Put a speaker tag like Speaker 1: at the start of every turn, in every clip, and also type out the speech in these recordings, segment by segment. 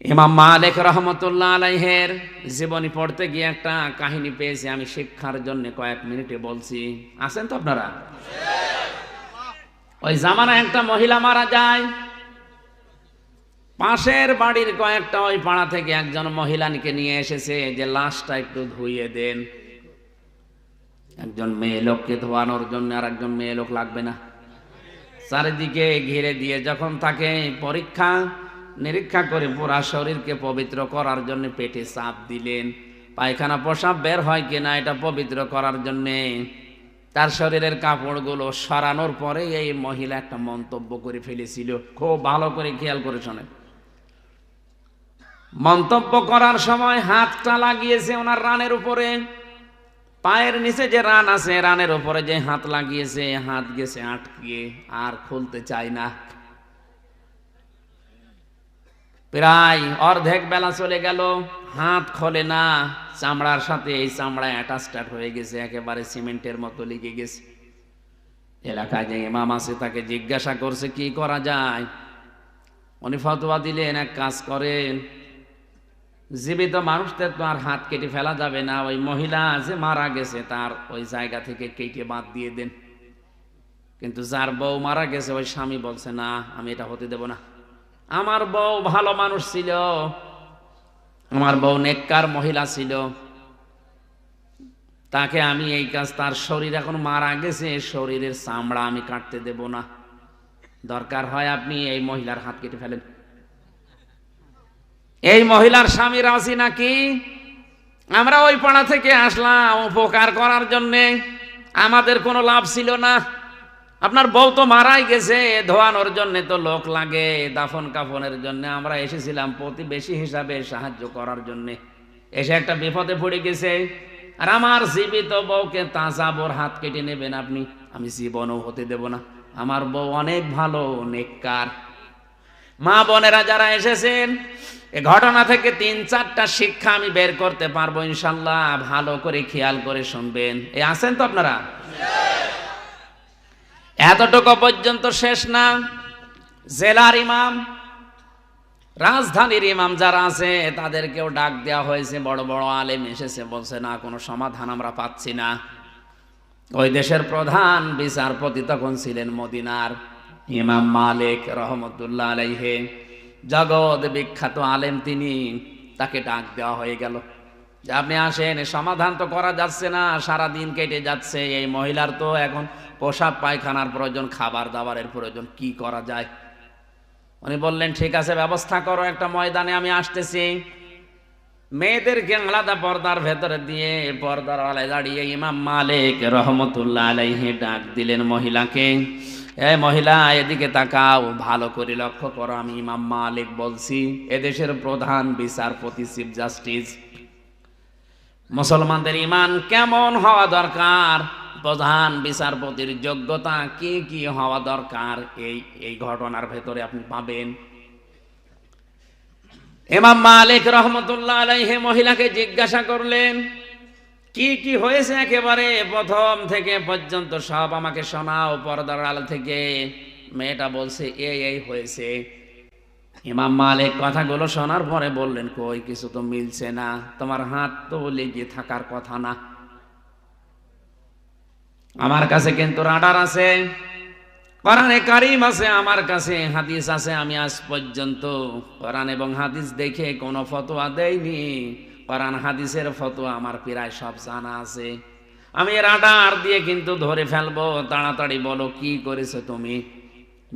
Speaker 1: ইমাম মালিক রহমতুল্লাহ আলাইহের জীবনী পড়তে গিয়ে একটা কাহিনী পেয়েছি, আমি শিক্ষার জন্য কয়েক মিনিটে বলছি। আছেন তো আপনারা? ওই জামানায় একটা মহিলা মারা যায়, পাশের বাড়ির কয়েকটা ওই পাড়া থেকে একজন মহিলাকে নিয়ে এসেছে যে লাশটা একটু ধুইয়ে দেন। একজন মেয়ে লোককে ধোয়ানোর জন্য আর একজন মেয়ে লোক লাগবে না? চারিদিকে ঘিরে দিয়ে যখন তাকে পরীক্ষা নিরীক্ষা করে পুরা শরীরকে পবিত্র করার জন্য পেটে চাপ দিলেন, পায়খানা প্রসাব বের হয় কিনা এটা পবিত্র করার জন্যে তার শরীরের কাপড়গুলো সরানোর পরে এই মহিলা একটা মন্তব্য করে ফেলেছিল। খুব ভালো করে খেয়াল করে শোনেন। মন্তব্য করার সময় হাতটা লাগিয়েছে ওনার রানের উপরে, পায়ের নিচে যে রান আছে রানের উপরে যে হাত লাগিয়েছে, হাত গেছে আটকে, আর খুলতে চায় না। প্রায় অর্ধেক বেলা চলে গেল, হাত খোলে না, চামড়ার সাথে এই চামড়া অ্যাটাচড হয়ে গেছে, একেবারে সিমেন্টের মতো লেগে গেছে। এলাকায় যে ইমাম আছে তাকে জিজ্ঞাসা করছে কি করা যায়। উনি ফতোয়া দিলেন, এক কাজ করেন, জীবিত মানুষদের তো আর হাত কেটে ফেলা যাবে না, ওই মহিলা যে মারা গেছে তার ওই জায়গা থেকে কেটে বাদ দিয়ে দেন। কিন্তু যার বউ মারা গেছে ওই স্বামী বলছে না, আমি এটা হতে দেব না। আমার বউ ভালো মানুষ ছিল, আমার বউ নেককার মহিলা ছিল, তাকে আমি এই কাজ, তার শরীর এখন মারা গেছে, শরীরের চামড়া আমি কাটতে দেব না, দরকার হয় আপনি এই মহিলার হাত কেটে ফেলেন। এই মহিলার স্বামী রাজি নাকি? আমরা ওই পাড়া থেকে আসলাম উপকার করার জন্যে, আমাদের কোনো লাভ ছিল না। আপনার বউ তো মারাই গেছে, ধোয়ানোর জন্য তো লোক লাগে, দাফন কাফনের জন্য আমরা এসেছিলাম প্রতিবেশী হিসাবে সাহায্য করার জন্য। এসে একটা বিপদে পড়ে গেছে, আর আমার জীবিত বউকে তাজাবর হাত কেটে নেবেন আপনি? আমি জীবনও হতে দেব না। আমার বউ অনেক ভালো, নেককার। মা বোনেরা যারা এসেছেন, এ ঘটনা থেকে 3-4টা শিক্ষা আমি বের করতে পারবো ইনশাল্লাহ, ভালো করে খেয়াল করে শুনবেন। এই আছেন তো আপনারা? এতটুকু পর্যন্ত শেষ না। জেলার ইমাম, রাজধানীর ইমাম যারা আছে তাদেরকেও ডাক দেওয়া হয়েছে, বড় বড় আলেম এসেছে, বলছে না কোনো সমাধান আমরা পাচ্ছি না। ওই দেশের প্রধান বিচারপতি তখন ছিলেন মদিনার ইমাম মালিক রহমতুল্লাহ আলাইহি, জগৎ বিখ্যাত আলেম তিনি। তাকে ডাক দেওয়া হয়ে গেল যে আপনি আসেন, সমাধান তো করা যাচ্ছে না, সারা দিন কেটে যাচ্ছে, এই মহিলার তো এখন পোশাক পায়খানার প্রয়োজন, খাবার দাবারের প্রয়োজন, কি করা যায়? উনি বললেন ঠিক আছে, ব্যবস্থা করো, একটা ময়দানে আমি আসতেছি। মেয়েদেরকে আলাদা পর্দার ভেতরে দিয়ে পর্দার আলায় দাঁড়িয়ে ইমাম মালিক রহমতুল্লাহ আলাইহি ডাক দিলেন মহিলাকে, এই মহিলা এদিকে তাকাও, ভালো করে লক্ষ্য করো, আমি ইমাম মালিক বলছি, এদেশের প্রধান বিচারপতি, চিফ জাস্টিস। মুসলমানদের ঈমান কেমন হওয়া দরকার, প্রধান বিচারপতির যোগ্যতা কি কি হওয়া দরকার, এই ঘটনার ভেতরে আপনি পাবেন। ইমাম মালিক রহমতুল্লাহ আলাইহি মহিলাকে জিজ্ঞাসা করলেন কি কি হয়েছে, একেবারে প্রথম থেকে পর্যন্ত সব আমাকে শোনাও পর্দার আড়াল থেকে। মেয়েটা বলছে এই হয়েছে। ইমাম মালিক কথাগুলো শোনার পরে বললেন কই, কিছু তো মিলছে না, তোমার হাত তো লেগে থাকার কথা না। আমার কাছে কিন্তু রাডার আছে, কোরআনে কারীম আছে, আমার কাছে হাদিস আছে, আমি আজ পর্যন্ত কোরআন এবং হাদিস দেখে কোনো ফতোয়া দেইনি। কোরআন হাদিসের ফতোয়া আমার প্রায় সব জানা আছে, আমি রাডার দিয়ে কিন্তু ধরে ফেলবো, তাড়াতাড়ি বলো কি করেছো তুমি।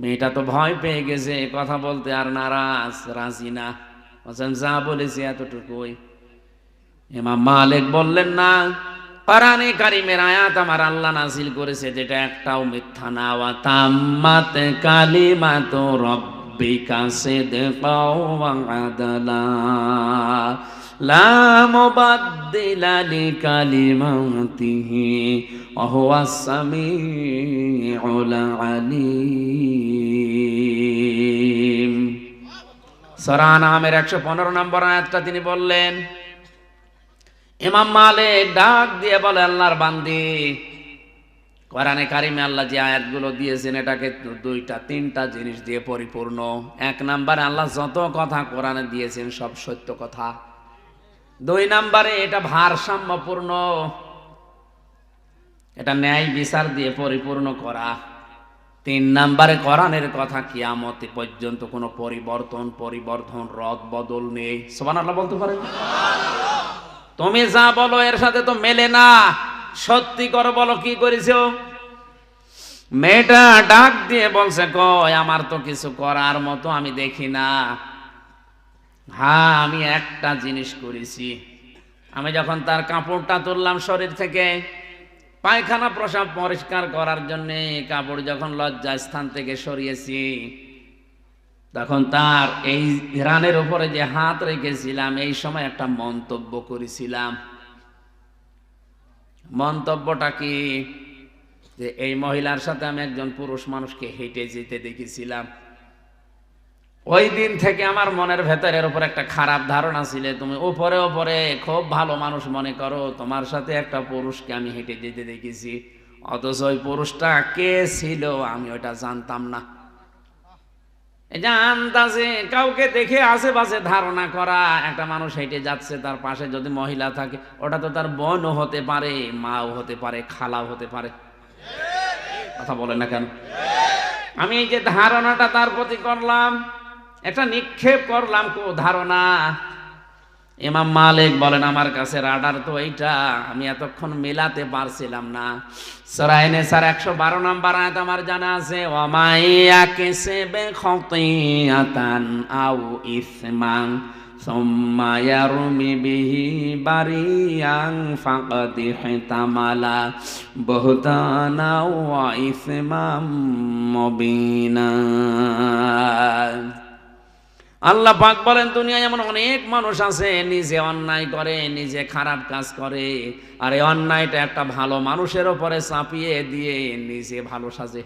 Speaker 1: মেয়েটা তো ভয় পেয়ে গেছে, কথা বলতে আর নারাজ, রাজি না, বলছেন যা বলেছি এতটুকুই। ইমাম মালিক বললেন না, কোরআনে কারীমের আয়াত আমার আল্লাহ নাযিল করেছে যেটা একটাও মিথ্যা না, ওয়া তাম্মাত কালিমাতু রাব্বিকা সিদকাও ওয়া আদলা লা মুবাদদিলা লিকালিমাতিহি ওয়া হুয়াস সামিউল আলীম। সূরা আনআমের 115 নম্বর আয়াতটা তিনি বললেন। ইমাম মালিক ডাক দিয়ে বলে আল্লাহর বান্দি, কোরআনে কারিমে আল্লাহ যে আয়াতগুলো দিয়েছেন এটাকে দুইটা তিনটা জিনিস দিয়ে পরিপূর্ণ। এক নাম্বারে আল্লাহ যত কথা কোরআনে দিয়েছেন সব সত্য কথা। দুই নাম্বারে এটা ভারসাম্যপূর্ণ, এটা ন্যায় বিচার দিয়ে পরিপূর্ণ করা। তিন নাম্বারে কোরআনের কথা কিয়ামত পর্যন্ত কোনো পরিবর্ধন রদ বদল নেই। সুবহানাল্লাহ বলতে পারেন? তুমি যা বলো এর সাথে তো মেলে না। সত্যি করে বলো কি করেছো। মেয়েটা ডাক দিয়ে বলছে, কই আমার তো কিছু করার মতো আমি দেখি না। হ্যাঁ, আমি একটা জিনিস করেছি। আমি যখন তার কাপড়টা তুললাম শরীর থেকে, পায়খানা প্রসাব পরিষ্কার করার জন্য কাপড় যখন লজ্জা স্থান থেকে সরিয়েছি, তখন তার এই রানের উপরে যে হাত রেখেছিলাম এই সময় একটা মন্তব্য করেছিলাম। মন্তব্যটা কি? যে এই মহিলার সাথে আমি একজন পুরুষ মানুষকে হেঁটে যেতে দেখেছিলাম। ওই দিন থেকে আমার মনের ভেতরের উপর একটা খারাপ ধারণা ছিল, তুমি উপরে উপরে খুব ভালো মানুষ মনে করো, তোমার সাথে একটা পুরুষকে আমি হেঁটে যেতে দেখেছি, অথচ ওই পুরুষটা কে ছিল আমি ওটা জানতাম না। এই যে আন্দাজে কাউকে দেখে আশেপাশে ধারণা করা, একটা মানুষ হেঁটে যাচ্ছে তার পাশে যদি মহিলা থাকে, ওটা তো তার বোনও হতে পারে, মাও হতে পারে, খালাও হতে পারে। কথা বলে না কেন? আমি এই যে ধারণাটা তার প্রতি করলাম, একটা নিক্ষেপ করলাম ধারণা। ইমাম মালিক বলেন আমার কাছে রাডার তো এইটা, আমি এতক্ষণ মেলাতে পারছিলাম না। সূরা নিসার 112 নম্বর আয়াত আমার জানা আছে, ওয়ামাইয়া কাসাবা খাতিয়াতান আও ইসমান সুম্মা ইয়ারমি বিহি বারিয়ান ফাকাদ ইহতামালা বুহতানা ওয়া ইসমাম মুবিনা। আল্লাহ পাক বলেন দুনিয়ায় এমন অনেক মানুষ আছে নিজে অন্যায় করে, নিজে খারাপ কাজ করে, আর এই অন্যায়টা একটা ভালো মানুষের উপরে চাপিয়ে দিয়ে নিজে ভালো সাজে।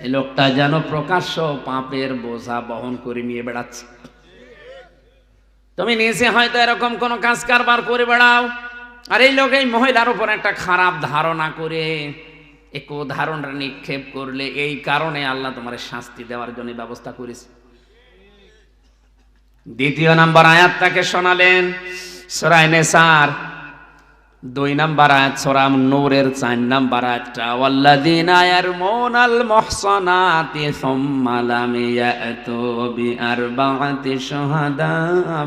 Speaker 1: এই লোকটা যেন প্রকাশ্য পাপের বোঝা বহন করে নিয়ে বেড়াচ্ছে। তুমি নিজে হয়তো এরকম কোন কাজ কারবার করে বেড়াও, আর এই লোক এই মহিলার উপর একটা খারাপ ধারণা করে এক ধারণা নিক্ষেপ করলে, এই কারণে আল্লাহ তোমার শাস্তি দেওয়ার জন্য ব্যবস্থা করেছে। দ্বিতীয় নাম্বার আয়াতটাকে শোনালেন সূরা নিসার 2 নাম্বার আয়াত, সূরা নূরের 4 নাম্বার আয়াতটা, ওয়াল্লাযীনা ইয়ারমুনাল মুহসানাতি সুম্মা লাম ইয়াতু বিআরবা'তি শুহাদা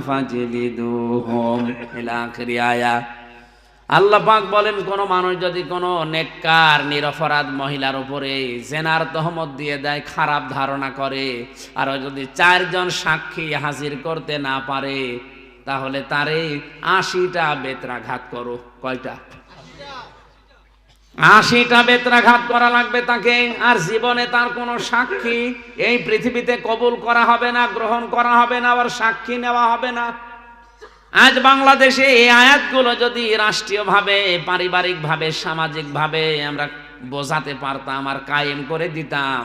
Speaker 1: ফাজলিদুহুম ইলা আখির আয়াত। আল্লাহ পাক বলেন কোন মানুষ যদি কোন নেককার নিরপরাধ মহিলার উপরে জেনার তহমত দিয়ে দেয়, খারাপ ধারণা করে, আর যদি 4 জন সাক্ষী হাজির করতে না পারে, তাহলে তারে 80টা বেত্রাঘাত করো। কয়টা? 80টা বেত্রাঘাত করা লাগবে তাকে। আর জীবনে তার কোনো সাক্ষী এই পৃথিবীতে কবুল করা হবে না, গ্রহণ করা হবে না, আবার সাক্ষী নেওয়া হবে না। আজ বাংলাদেশে এই আয়াতগুলো যদি রাষ্ট্রীয়ভাবে, পারিবারিকভাবে, সামাজিকভাবে আমরা বোঝাতে পারতাম আর কায়েম করে দিতাম,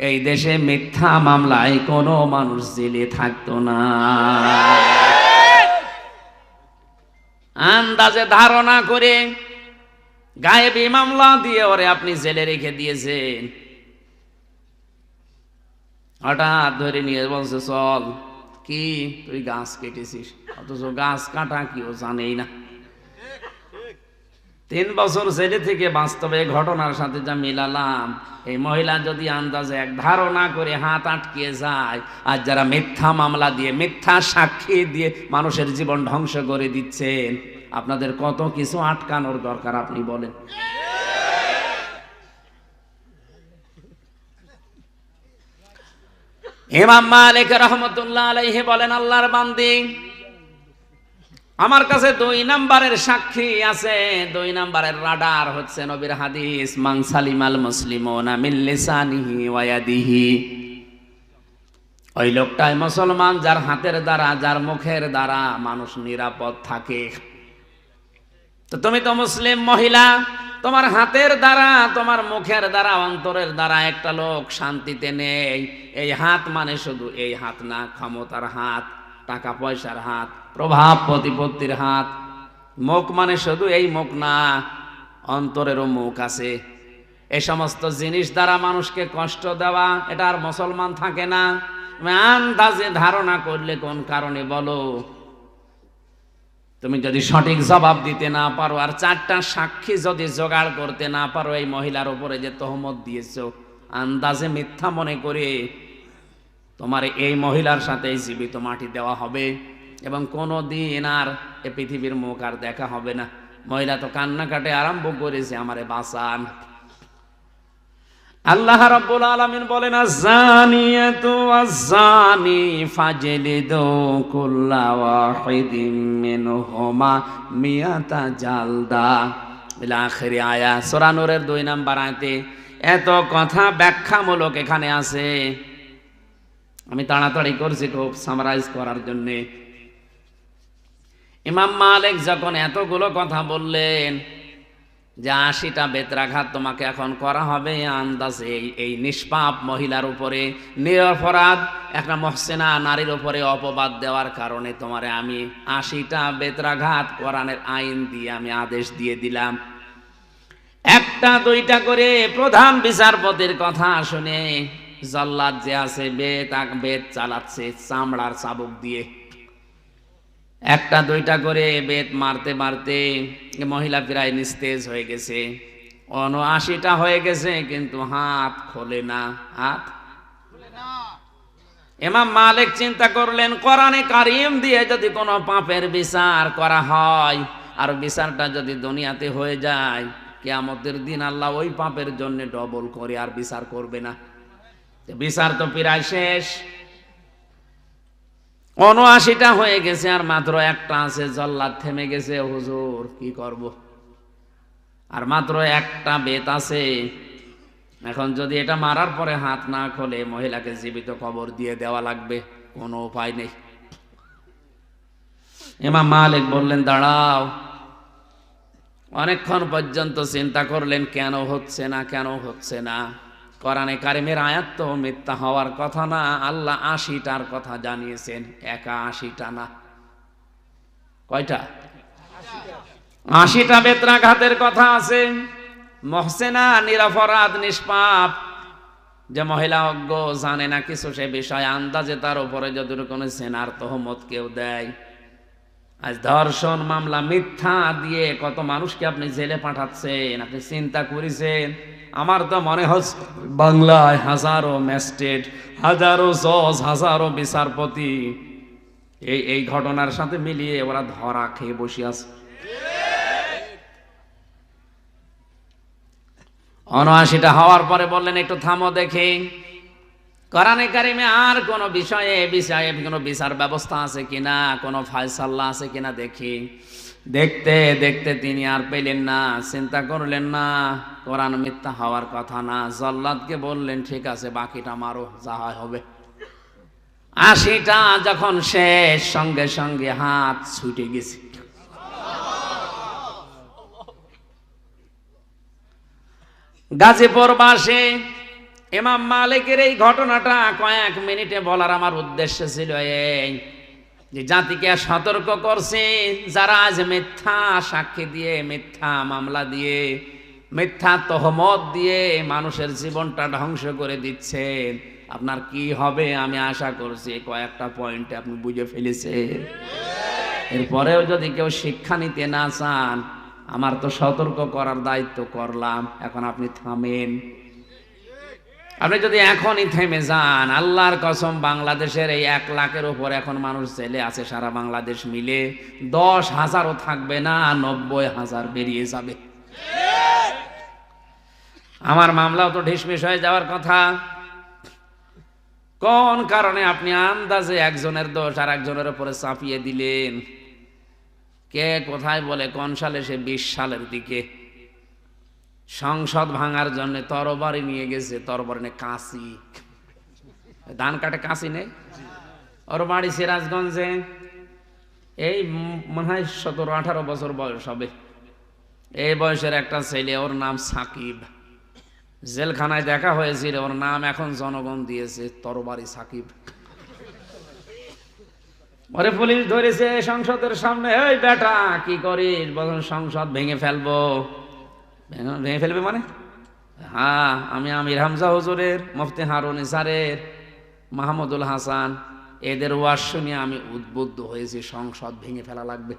Speaker 1: এই দেশে মিথ্যা মামলায় কোনো মানুষ জেলে থাকতো না। আন্দাজে ধারণা করে গায়েবী মামলা দিয়ে ওরে আপনি জেলে রেখে দিয়েছেন, হঠাৎ ধরে নিয়ে বলছে চল, কি তুই গাছ কেটেছিস, অথচ গাছ কাটা কি ও জানেই না। 3 বছর জেলে থেকে বাস্তবে ঘটনার সাথে যা মিলালাম, এই মহিলা যদি আন্দাজে এক ধারণা করে হাত আটকিয়ে যায়, আর যারা মিথ্যা মামলা দিয়ে, মিথ্যা সাক্ষী দিয়ে মানুষের জীবন ধ্বংস করে দিচ্ছেন, আপনাদের কত কিছু আটকানোর দরকার আপনি বলেন। ইমাম মালিক রাহমাতুল্লাহ আলাইহি বলেন, আল্লাহর বান্দি, আমার কাছে 2 নাম্বারের সাক্ষী আছে, 2 নাম্বারের রাডার হচ্ছে নবীর হাদিস, মান সালিমাল মুসলিমুনা মিন লিসানিহি ওয়া ইয়াদিহি। ওই লোকটাই মুসলমান যার হাতের দ্বারা, যার মুখের দ্বারা মানুষ নিরাপদ থাকে। তো তুমি তো মুসলিম মহিলা, তোমার হাতের দ্বারা, তোমার মুখের দ্বারা, অন্তরের দ্বারা একটা লোক শান্তিতে নেই। এই হাত মানে শুধু এই হাত না, ক্ষমতার হাত, টাকা পয়সার হাত, প্রভাব প্রতিপত্তির হাত। মুখ মানে শুধু এই মুখ না, অন্তরেরও মুখ আছে। এই সমস্ত জিনিস দ্বারা মানুষকে কষ্ট দেওয়া, এটা আর মুসলমান থাকে না। তুমি আন্দাজে ধারণা করলে কোন কারণে বলো, তুমি যদি সঠিক জবাব দিতে না পারো আর 4টা সাক্ষী যদি জোগাড় করতে না পারো এই মহিলার উপরে যে তহমত দিয়েছো, আন্দাজে মিথ্যা মনে করে তোমার এই মহিলার সাথে জীবিত মাটি দেওয়া হবে এবং কোনো দিন আর এ পৃথিবীর মুখ আর দেখা হবে না। মহিলা তো কান্নাকাটে আরম্ভ করেছে, আমারে বাঁচান। আল্লাহ রাব্বুল আলামিন বলেন, আয-যানিয়াতু ওয়াজ-যানি ফাজলিদু কুল্লা ওয়াহিদিম মিনহুমা মিয়াতা জালদা ইলা আখিরি আয়া। সূরা নূরের 2 নম্বর আয়াতে এত কথা ব্যাখ্যামূলক এখানে আছে। আমি তাড়াতাড়ি করছি খুব সামারাইজ করার জন্য। ইমাম মালিক যখন এতগুলো কথা বললেন যে 80টা বেত্রাঘাত তোমাকে এখন করা হবে, আন্দাজে এই নিষ্পাপ মহিলার উপরে, নিরপরাধ একটা মহসিনা নারীর উপরে অপবাদ দেওয়ার কারণে তোমারে আমি 80টা বেত্রাঘাত কোরআনের আইন দিয়ে আমি আদেশ দিয়ে দিলাম। 1টা 2টা করে প্রধান বিচারপতির কথা শুনে জল্লাদ যে আছে বেত চালাচ্ছে চামড়ার চাবুক দিয়ে। 1টা 2টা করে বেত মারতে মারতে মহিলা প্রায় নিস্তেজ হয়ে গেছে। 79টা হয়ে গেছে, কিন্তু হাত খোলে না, হাত। ইমাম মালিক চিন্তা করলেন, কোরআনে কারীম দিয়ে যদি কোনো পাপের বিচার করা হয় আর বিচারটা যদি দুনিয়াতে হয়ে যায়, কিয়ামতের দিন আল্লাহ ওই পাপের জন্য ডবল করে আর বিচার করবে না। বিচার তো প্রায় শেষ। 79টা হয়ে গেছে আর মাত্র 1টা আছে। জল্লাদ থেমে গেছে, হুজুর কি করব, আর মাত্র 1টা বেত আছে। এখন যদি এটা মারার পরে হাত না খোলে মহিলাকে জীবিত কবর দিয়ে দেওয়া লাগবে, কোনো উপায় নেই। ইমাম মালিক বললেন, দাঁড়াও। অনেকক্ষণ পর্যন্ত চিন্তা করলেন, কেন হচ্ছে না, কেন হচ্ছে না। কোরআনে কারিমের আয়াত তো মিথ্যা হওয়ার কথা না। আল্লাহ 80টার কথা জানিয়েছেন, একা 80টা না। কয়টা? 80টা বেত্রাঘাতের কথা আছে। মহসেনা নিরপরাধ নিষ্পাপ যে মহিলা অজ্ঞ, জানে না কিছু সে বিষয়, আন্দাজে তার উপরে যদি কোনো সেনার তহমত কেউ দেয়, আজ ধর্ষণ মামলা মিথ্যা দিয়ে কত মানুষকে আপনি জেলে পাঠাচ্ছেন, আপনি চিন্তা করেছেন? আমার তো মনে হচ্ছে বাংলায় হাজারো ম্যাজিস্ট্রেট, হাজারো জজ, হাজারো বিচারপতি এই ঘটনার সাথে মিলিয়ে ওরা ধরা খেয়ে বসে আছে। 79টা হওয়ার পরে বললেন, একটু থামো দেখি কোরআনে কারিমে আর কোন বিষয়ে কোনো বিচার ব্যবস্থা আছে কিনা, কোনো ফায়সালা আছে কিনা দেখি। দেখতে দেখতে তিনি আর পেলেন না, চিন্তা করলেন না কোরআন মিথ্যা হওয়ার কথা না। জল্লাদকে বললেন, ঠিক আছে বাকিটা মারো, যা হয় হবে। 80টা যখন শেষ, সঙ্গে সঙ্গে হাত ছুটে গেছে। গাজীপুর বাসে ইমাম মালিকের এই ঘটনাটা কয়েক মিনিটে বলার আমার উদ্দেশ্য ছিল এই যে জাতিকে সতর্ক করছে, যারা আজ মিথ্যা সাক্ষী দিয়ে, মিথ্যা মামলা দিয়ে, মিথ্যা তহমত দিয়ে মানুষের জীবনটা ধ্বংস করে দিচ্ছেন, আপনার কি হবে আমি আশা করছি কয়েকটা পয়েন্টে আপনি বুঝে ফেলেছেন। এরপরেও যদি কেউ শিক্ষা নিতে না চান, আমার তো সতর্ক করার দায়িত্ব করলাম, এখন আপনি থামেন। আপনি যদি এখনই থেমে যান, আল্লাহর কসম বাংলাদেশের এই 1 লাখের উপর এখন মানুষ জেলে আছে, সারা বাংলাদেশ মিলে 10,000ও থাকবে না, 90,000 বেরিয়ে যাবে। আমার মামলাও তো ঢিসমিস হয়ে যাওয়ার কথা। কোন কারণে আপনি আন্দাজে একজনের দোষ আর একজনের উপরে চাপিয়ে দিলেন? কে কোথায় বলে কোন সালে, সে 20 সালের দিকে সংসদ ভাঙার জন্য তরবারি নিয়ে গেছে, তরবারি নে কাঁচি, ধান কাটে কাঁচি নেই, ওর বাড়ি সিরাজগঞ্জে। এই মনে হয় 17-18 বছর বয়স হবে। এই বয়সের একটা ছেলে, ওর নাম সাকিব। জেলখানায় দেখা হয়েছিল, ওর নাম এখন জনগণ দিয়েছে তরবারি সাকিব। ওরে পুলিশ ধরেছে সংসদের সামনে, এই বেটা কি করিস? বলুন সংসদ ভেঙে ফেলবো। ভেঙে ফেলবে মানে? হ্যাঁ, আমি আমির হামজা হুজুরের, মুফতি হারুন ইসারের, মাহমুদুল হাসান এদের ওয়াজ শুনে আমি উদ্বুদ্ধ হয়েছি, সংসদ ভেঙে ফেলা লাগবে।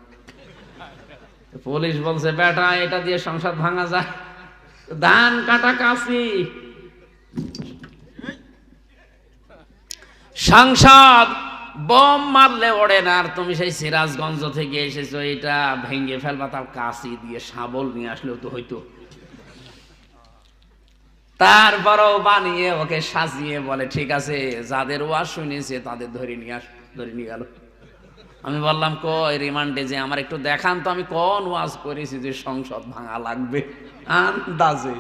Speaker 1: পুলিশ বলছে বেটা এটা দিয়ে সংসদ ভাঙা যায়? ধান কাটা কাশি। সংসদ বোম মারলে ওড়ে না, আর তুমি সেই সিরাজগঞ্জ থেকে এসেছো এটা ভেঙে ফেলবা, তার কাশি দিয়ে শাবল নিয়ে আসলেও তো হইতো। তারপরও বানিয়ে ওকে সাজিয়ে বলে ঠিক আছে, যাদের ওয়াজ শুনেছে তাদের ধরে নিয়ে গেল। আমি বললাম কই রিমান্ডে যে আমার একটু দেখান তো আমি কোন ওয়াজ করেছি যে সংসদ ভাঙা লাগবে। আন্দাজে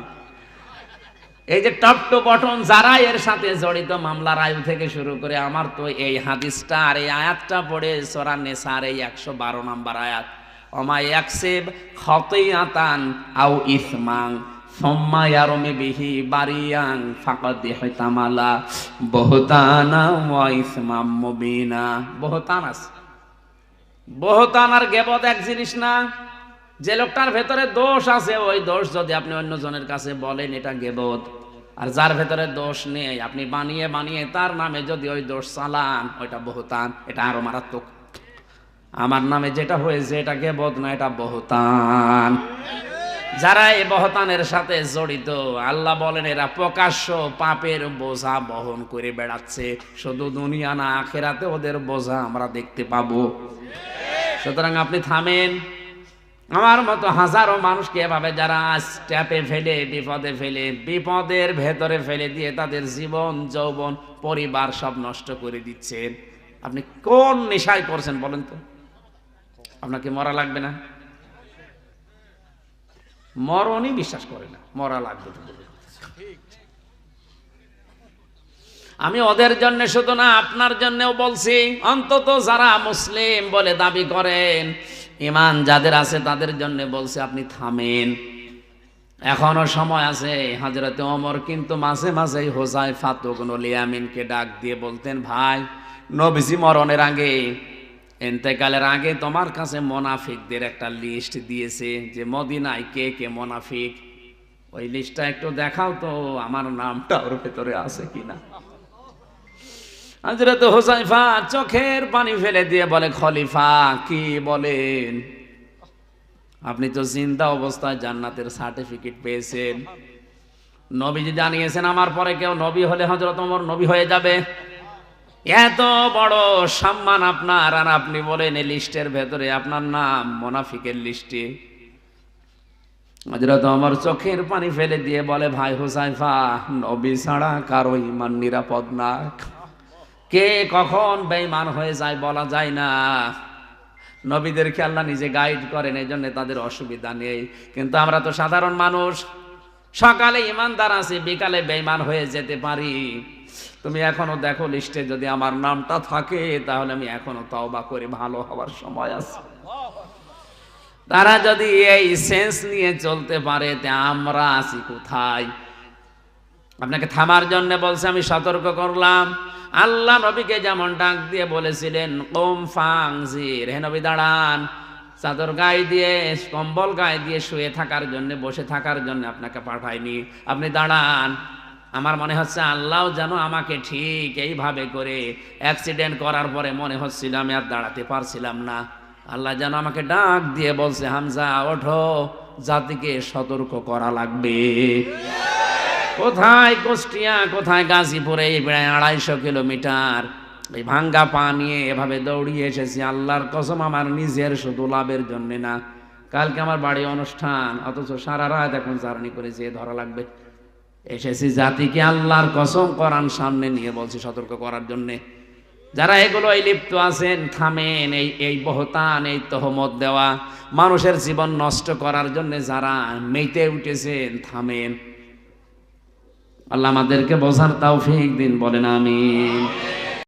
Speaker 1: এই যে টপ টু বটন যারা এর সাথে জড়িত, মামলার আয়ু থেকে শুরু করে, আমার তো এই হাদিসটা আর এই আয়াতটা পড়ে সূরা নিসার এই 112 নম্বর আয়াত, ওমা ইয়াকসিব খাতিয়াতান আও ইসমান সুম্মা ইয়ারমি বিহি বারিয়ান ফাকাদ ইহতামালা বুহতানা ওয়া ইসমাম মুবিনা। বুহতান আছে, বুহতান আর গীবত এক জিনিস না। যে লোকটার ভেতরে দোষ আছে ওই দোষ যদি আপনি অন্যজনের কাছে বলেন এটা গীবত, আর যার ভেতরে দোষ নেই আপনি বানিয়ে বানিয়ে তার নামে যদি ওই দোষ চালান ওইটা বুহতান, এটা আরো মারাত্মক। আমার নামে যেটা হয়েছে এটা গীবত না, এটা বুহতান। যারা এই বহতানের সাথে জড়িত আল্লাহ বলেন এরা প্রকাশ্য পাপের বোঝা বহন করে বেড়াচ্ছে, শুধু দুনিয়া না আখিরাতে ওদের বোঝা আমরা দেখতে পাবো। সুতরাং আপনি থামেন। আমার মতো হাজারো মানুষকে এভাবে যারা স্ট্যাপে ফেলে, বিপদে ফেলে, বিপদের ভেতরে ফেলে দিয়ে তাদের জীবন যৌবন পরিবার সব নষ্ট করে দিচ্ছেন। আপনি কোন নেশায় করছেন বলেন তো? আপনাকে মরা লাগবে না? মরণই বিশ্বাস করে না, মরা লাগবে। আমি ওদের জন্য শুধু না আপনার জন্যও বলছি, অন্তত যারা মুসলিম বলে দাবি করেন, ঈমান যাদের আছে তাদের জন্য বলছি আপনি থামেন, এখনো সময় আছে। হযরতে ওমর কিন্তু মাঝে মাঝে হুযায়ফা ইবনুল ইয়ামিনকে ডাক দিয়ে বলতেন, ভাই নবীজি মরণের আগে, ইন্তেকালের আগে তোমার কাছে মুনাফিকদের একটা লিস্ট দিয়েছে যে মদিনায় কে কে মুনাফিক, ওই লিস্টটা একটু দেখাও তো, আমার নামটা ওর ভেতরে আছে কিনা। হযরত হুযায়ফা চোখের পানি ফেলে দিয়ে বলে, খলিফা কি বলেন? আপনি তো জিন্দা অবস্থায় জান্নাতের সার্টিফিকেট পেয়েছেন, নবীজি জানিয়েছেন আমার পরে কেউ নবী হলে হযরত ওমর নবী হয়ে যাবে। এত বড় সম্মান আপনার, আর আপনি বলেন এই লিস্টের ভেতরে আপনার নাম মুনাফিকের লিস্টে। হযরত ওমর চোখের পানি ফেলে দিয়ে বলে, ভাই হুযায়ফা, নবী ছাড়া কারো ঈমান নিরাপদ না, কে কখন বেঈমান হয়ে যায় বলা যায় না। নবীদেরকে আল্লাহ নিজে গাইড করেন, এই জন্য তাদের অসুবিধা নেই। কিন্তু আমরা তো সাধারণ মানুষ, সকালে ঈমানদার আছি, বিকালে বেঈমান হয়ে যেতে পারি। তুমি এখনো দেখো লিস্টে যদি আমার নামটা থাকে তাহলে আমি এখনো তওবা করে ভালো হওয়ার সময় আছে। তারা যদি এই সেন্স নিয়ে চলতে পারে তে আমরা আছি কোথায়? আপনাকে থামার জন্য বলছে, আমি সতর্ক করলাম। আল্লাহ নবীকে যেমন ডাক দিয়ে বলেছিলেন কুম ফাংজির, হে নবী দাঁড়ান, চাদর গায়ে দিয়ে কম্বল গায়ে দিয়ে শুয়ে থাকার জন্য, বসে থাকার জন্য আপনাকে পাঠাইনি, আপনি দাঁড়ান। আমার মনে হচ্ছে আল্লাহ যেন আমাকে ঠিক এইভাবে করে অ্যাক্সিডেন্ট করার পরে মনে হচ্ছিল আমি আর দাঁড়াতে পারছিলাম না, আল্লাহ যেন আমাকে ডাক দিয়ে বলছে, হামজা ওঠো, জাতিকে সতর্ক করা লাগবে। কোথায় কুষ্টিয়া, কোথায় গাজীপুরে, এই প্রায় 250 কিলোমিটার এই ভাঙ্গা পা নিয়ে এভাবে দৌড়িয়ে এসেছি। আল্লাহর কসম আমার নিজের শুধু লাভের জন্য না, কালকে আমার বাড়ি অনুষ্ঠান, অথচ সারা রাত এখন জার্নি করে যেয়ে ধরা লাগবে। এসেছি জাতিকে আল্লাহর কসম কোরআন সামনে নিয়ে বলছি সতর্ক করার জন্যে। যারা এগুলো লিপ্ত আছেন থামেন। এই বহতান, এই তহমত দেওয়া, মানুষের জীবন নষ্ট করার জন্য যারা মেতে উঠেছেন থামেন। আল্লাহ আমাদেরকে বোঝার তৌফিক দিন, বলেন আমিন।